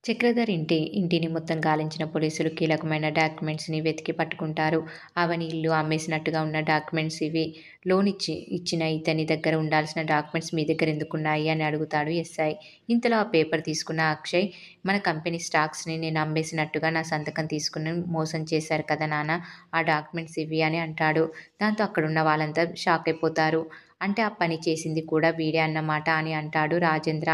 చక్రధర్ ఇంటిని మొత్తం గాలించిన పోలీసులు కీలకమైన డాక్యుమెంట్స్ని వెతికి పట్టుకుంటారు. అవని ఇల్లు అమ్మేసినట్టుగా ఉన్న డాక్యుమెంట్స్ ఇవి. ఇచ్చిన ఇతని దగ్గర ఉండాల్సిన డాక్యుమెంట్స్ మీ దగ్గర ఎందుకున్నాయి అని అడుగుతాడు ఎస్ఐ. ఇంతలో ఆ పేపర్ తీసుకున్న అక్షయ్, మన కంపెనీ స్టాక్స్ని నేను అమ్మేసినట్టుగా నా సంతకం తీసుకుని మోసం చేశారు కదా నాన్న, ఆ డాక్యుమెంట్స్ ఇవి అని అంటాడు. దాంతో అక్కడున్న వాళ్ళంతా షాక్ అయిపోతారు. అంటే ఆ పని చేసింది కూడా వీడే అన్నమాట అని అంటాడు రాజేంద్ర.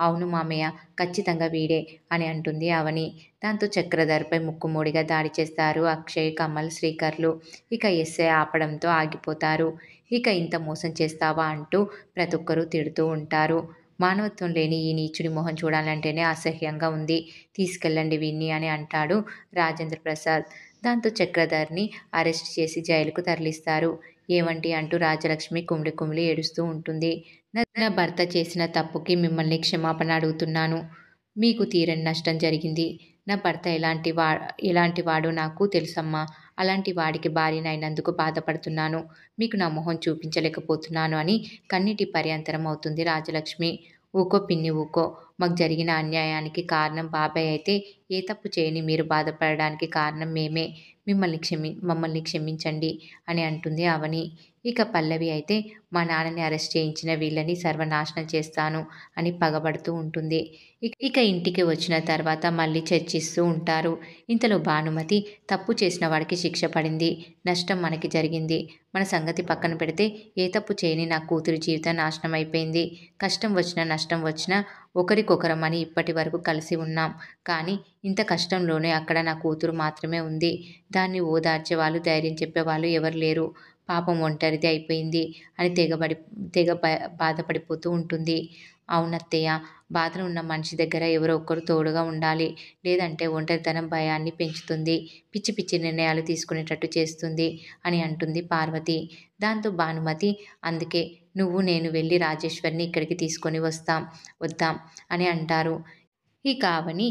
అవును మామయ్య, ఖచ్చితంగా వీడే అని అంటుంది అవని. దాంతో చక్రధర్పై ముక్కుమూడిగా దాడి చేస్తారు అక్షయ్, కమల్, శ్రీకర్లు. ఇక ఎస్ఐ ఆపడంతో ఆగిపోతారు. ఇక ఇంత మోసం చేస్తావా అంటూ ప్రతి ఒక్కరూ తిడుతూ ఉంటారు. మానవత్వం లేని ఈ నీచుడి మొహం చూడాలంటేనే అసహ్యంగా ఉంది. తీసుకెళ్ళండి వీణ్ణి అని అంటాడు రాజేంద్ర ప్రసాద్. దాంతో చక్రధర్ని అరెస్ట్ చేసి జైలుకు తరలిస్తారు. ఏవండి అంటూ రాజలక్ష్మి కుమిలి కుమిలి ఏడుస్తూ ఉంటుంది. నా భర్త చేసిన తప్పుకి మిమ్మల్ని క్షమాపణ అడుగుతున్నాను. మీకు తీరని నష్టం జరిగింది. నా భర్త ఎలాంటివాడో నాకు తెలుసమ్మా. అలాంటి వాడికి భార్యనైనందుకు బాధపడుతున్నాను. మీకు నా మొహం చూపించలేకపోతున్నాను అని కన్నీటి పర్యంతరం అవుతుంది రాజలక్ష్మి. ఊకో పిన్ని ఊకో. మాకు జరిగిన అన్యాయానికి కారణం బాబాయ్ అయితే ఏ తప్పు చేయని మీరు బాధపడడానికి కారణం మేమే. మమ్మల్ని క్షమించండి అని అంటుంది అవని. ఇక పల్లవి అయితే మా నాన్నని అరెస్ట్ చేయించిన వీళ్ళని సర్వనాశనం చేస్తాను అని పగబడుతూ ఉంటుంది. ఇక ఇంటికి వచ్చిన తర్వాత మళ్ళీ చర్చిస్తూ ఉంటారు. ఇంతలో భానుమతి, తప్పు చేసిన వాడికి శిక్ష పడింది. నష్టం మనకి జరిగింది. మన సంగతి పక్కన పెడితే ఏ తప్పు చేయని నా కూతురి జీవితం నాశనం అయిపోయింది. కష్టం వచ్చినా నష్టం వచ్చినా ఒకరికొకరమని ఇప్పటి వరకు కలిసి ఉన్నాం. కానీ ఇంత కష్టంలోనే అక్కడ నా కూతురు మాత్రమే ఉంది. దాన్ని ఓదార్చేవాళ్ళు, ధైర్యం చెప్పేవాళ్ళు ఎవరు లేరు. పాపం ఒంటరిది అయిపోయింది అని తెగ బాధపడిపోతూ ఉంటుంది. అవునత్తయ్య, బాధలో ఉన్న మనిషి దగ్గర ఎవరో ఒకరు తోడుగా ఉండాలి. లేదంటే ఒంటరితనం భయాన్ని పెంచుతుంది. పిచ్చి పిచ్చి నిర్ణయాలు తీసుకునేటట్టు చేస్తుంది అని అంటుంది పార్వతి. దాంతో భానుమతి, అందుకే నువ్వు నేను వెళ్ళి రాజేశ్వరిని ఇక్కడికి తీసుకొని వద్దాం అని అంటారు. ఇక అవని,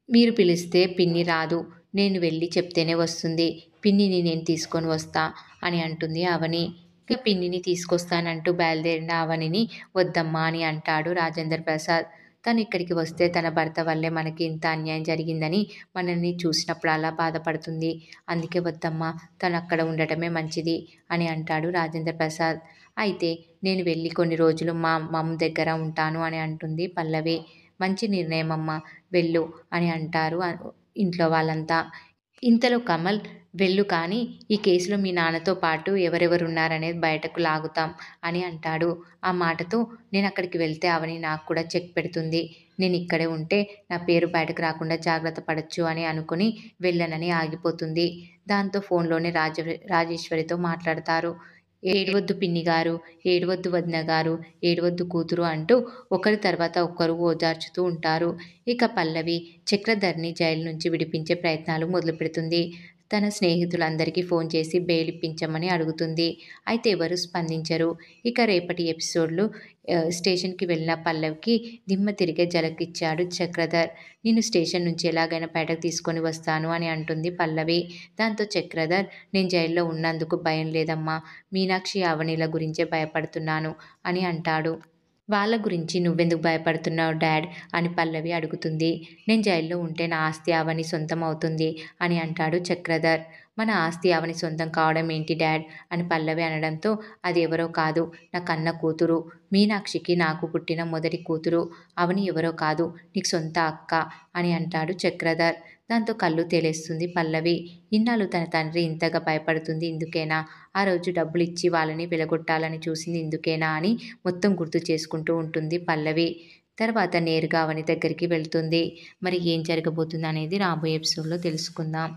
మీరు పిలిస్తే పిన్ని రాదు. నేను వెళ్ళి చెప్తేనే వస్తుంది. పిన్నిని నేను తీసుకొని వస్తా అని అంటుంది అవని. ఇక పిన్నిని తీసుకొస్తానంటూ బయలుదేరిన అవనిని వద్దమ్మా అని అంటాడు రాజేంద్ర ప్రసాద్. తను ఇక్కడికి వస్తే తన భర్త వల్లే మనకి ఇంత అన్యాయం జరిగిందని మనల్ని చూసినప్పుడల్లా బాధపడుతుంది. అందుకే వద్దమ్మా, తను అక్కడ ఉండటమే మంచిది అని అంటాడు రాజేంద్ర ప్రసాద్. అయితే నేను వెళ్ళి కొన్ని రోజులు మా మమ్ దగ్గర ఉంటాను అని అంటుంది పల్లవి. మంచి నిర్ణయం అమ్మా, వెళ్ళు అని అంటారు ఇంట్లో వాళ్ళంతా. ఇంతలో కమల్, వెళ్ళు కానీ ఈ కేసులో మీ నాన్నతో పాటు ఎవరెవరున్నారనేది బయటకు లాగుతాం అని అంటాడు. ఆ మాటతో నేను అక్కడికి వెళ్తే అవని నాకు కూడా చెక్ పెడుతుంది. నేను ఇక్కడే ఉంటే నా పేరు బయటకు రాకుండా జాగ్రత్త పడొచ్చు అని అనుకుని వెళ్ళనని ఆగిపోతుంది. దాంతో ఫోన్లోనే రాజేశ్వరితో మాట్లాడతారు. ఏడవద్దు పిన్నిగారు, ఏడవద్దు వదినగారు, ఏడవద్దు కూతురు అంటూ ఒకరి తర్వాత ఒకరు ఓదార్చుతూ ఉంటారు. ఇక పల్లవి చక్రధర్ని జైలు నుంచి విడిపించే ప్రయత్నాలు మొదలుపెడుతుంది. తన స్నేహితులందరికీ ఫోన్ చేసి బెయిల్ ఇప్పించమని అడుగుతుంది. అయితే ఎవరూ స్పందించరు. ఇక రేపటి ఎపిసోడ్లో స్టేషన్కి వెళ్ళిన పల్లవికి దిమ్మ తిరిగే జలకిచ్చాడు చక్రధర్. నిన్ను స్టేషన్ నుంచి ఎలాగైనా బయటకు తీసుకొని వస్తాను అని అంటుంది పల్లవి. దాంతో చక్రధర్, నేను జైల్లో ఉన్నందుకు భయం లేదమ్మా. మీనాక్షి, అవనిల గురించే భయపడుతున్నాను అని అంటాడు. వాళ్ళ గురించి నువ్వెందుకు భయపడుతున్నావు డాడ్ అని పల్లవి అడుగుతుంది. నేను జైల్లో ఉంటే నా ఆస్తి అవని సొంతం అవుతుంది అని అంటాడు చక్రధర్. మన ఆస్తి అవని సొంతం కావడం ఏంటి డాడ్ అని పల్లవి అనడంతో, అది ఎవరో కాదు, నా కన్న కూతురు. మీనాక్షికి నాకు పుట్టిన మొదటి కూతురు. అవని ఎవరో కాదు, నీకు సొంత అక్క అని అంటాడు చక్రధర్. దాంతో కళ్ళు తేలేస్తుంది పల్లవి. ఇన్నాళ్ళు తన తండ్రి ఇంతగా భయపడుతుంది ఇందుకేనా? ఆ రోజు డబ్బులిచ్చి వాళ్ళని వెలగొట్టాలని చూసింది ఇందుకేనా అని మొత్తం గుర్తు చేసుకుంటూ ఉంటుంది పల్లవి. తర్వాత నేరుగా అవని దగ్గరికి వెళ్తుంది. మరి ఏం జరగబోతుంది అనేది రాబోయే ఎపిసోడ్లో తెలుసుకుందాం.